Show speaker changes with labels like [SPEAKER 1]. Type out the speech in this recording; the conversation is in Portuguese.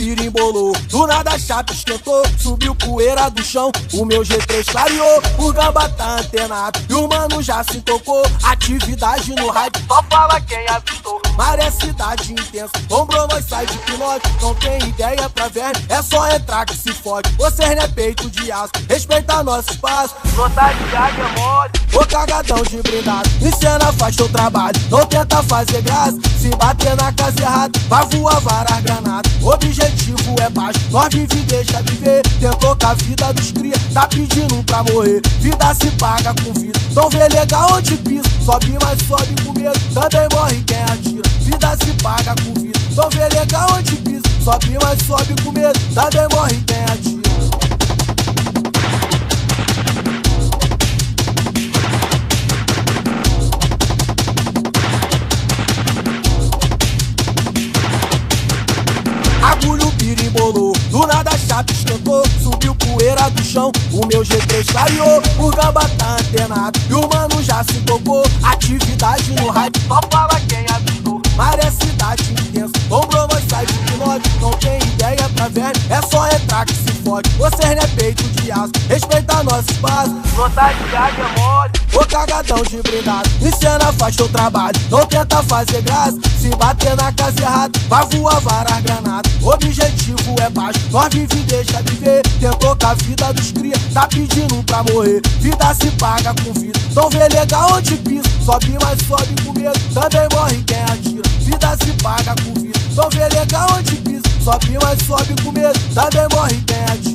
[SPEAKER 1] pirimbolou, do nada a chapa esquentou, subiu poeira do chão, o meu G3 clareou, o gamba tá antenado, e o mano já se tocou, atividade no rádio, só fala quem avistou. Maré cidade intensa, ombrou nós sai de pilote, não tem ideia pra ver, é só entrar que se fode. Você não é peito de aço, respeita nosso espaço, nota de águia mole, ô cagadão de blindado, em cena faz teu trabalho, não tenta fazer graça, se bater na casa errada, vai voar várias granadas, objetivo é baixo, nós vive e deixa viver, tentou com a vida dos cria, tá pedindo pra morrer, vida se paga com vida, não vê legal onde pisa, sobe mas sobe com medo, também morre quem atira, vida se paga com vida, não vê legal onde pisa, sobe mas sobe com medo, também morre quem atira. Agulho pirimbolou, do nada a chapa esquentou, subiu poeira do chão, o meu G3 clareou, o gamba tá antenado, e o mano já se tocou, atividade no rádio, só fala quem avistou. Maré cidade intensa, ombrou nós sai de pilote, não tem ideia pra ver, é só entrar que se fode. Você não é peito de aço, respeita nosso espaço, nota de águia mole, ô cagadão de blindado, em cena faz teu trabalho, não tenta fazer graça, se bater na casa errada, vai voar várias granadas, objetivo é baixo, nós vive e deixa viver, tentou com a vida dos cria, tá pedindo pra morrer, vida se paga com vida, não vê legal onde pisa, sobe mas sobe com medo, também morre quem atira, vida se paga com vida, não vê legal onde pisa, sobe mas sobe com medo, também morre quem atira.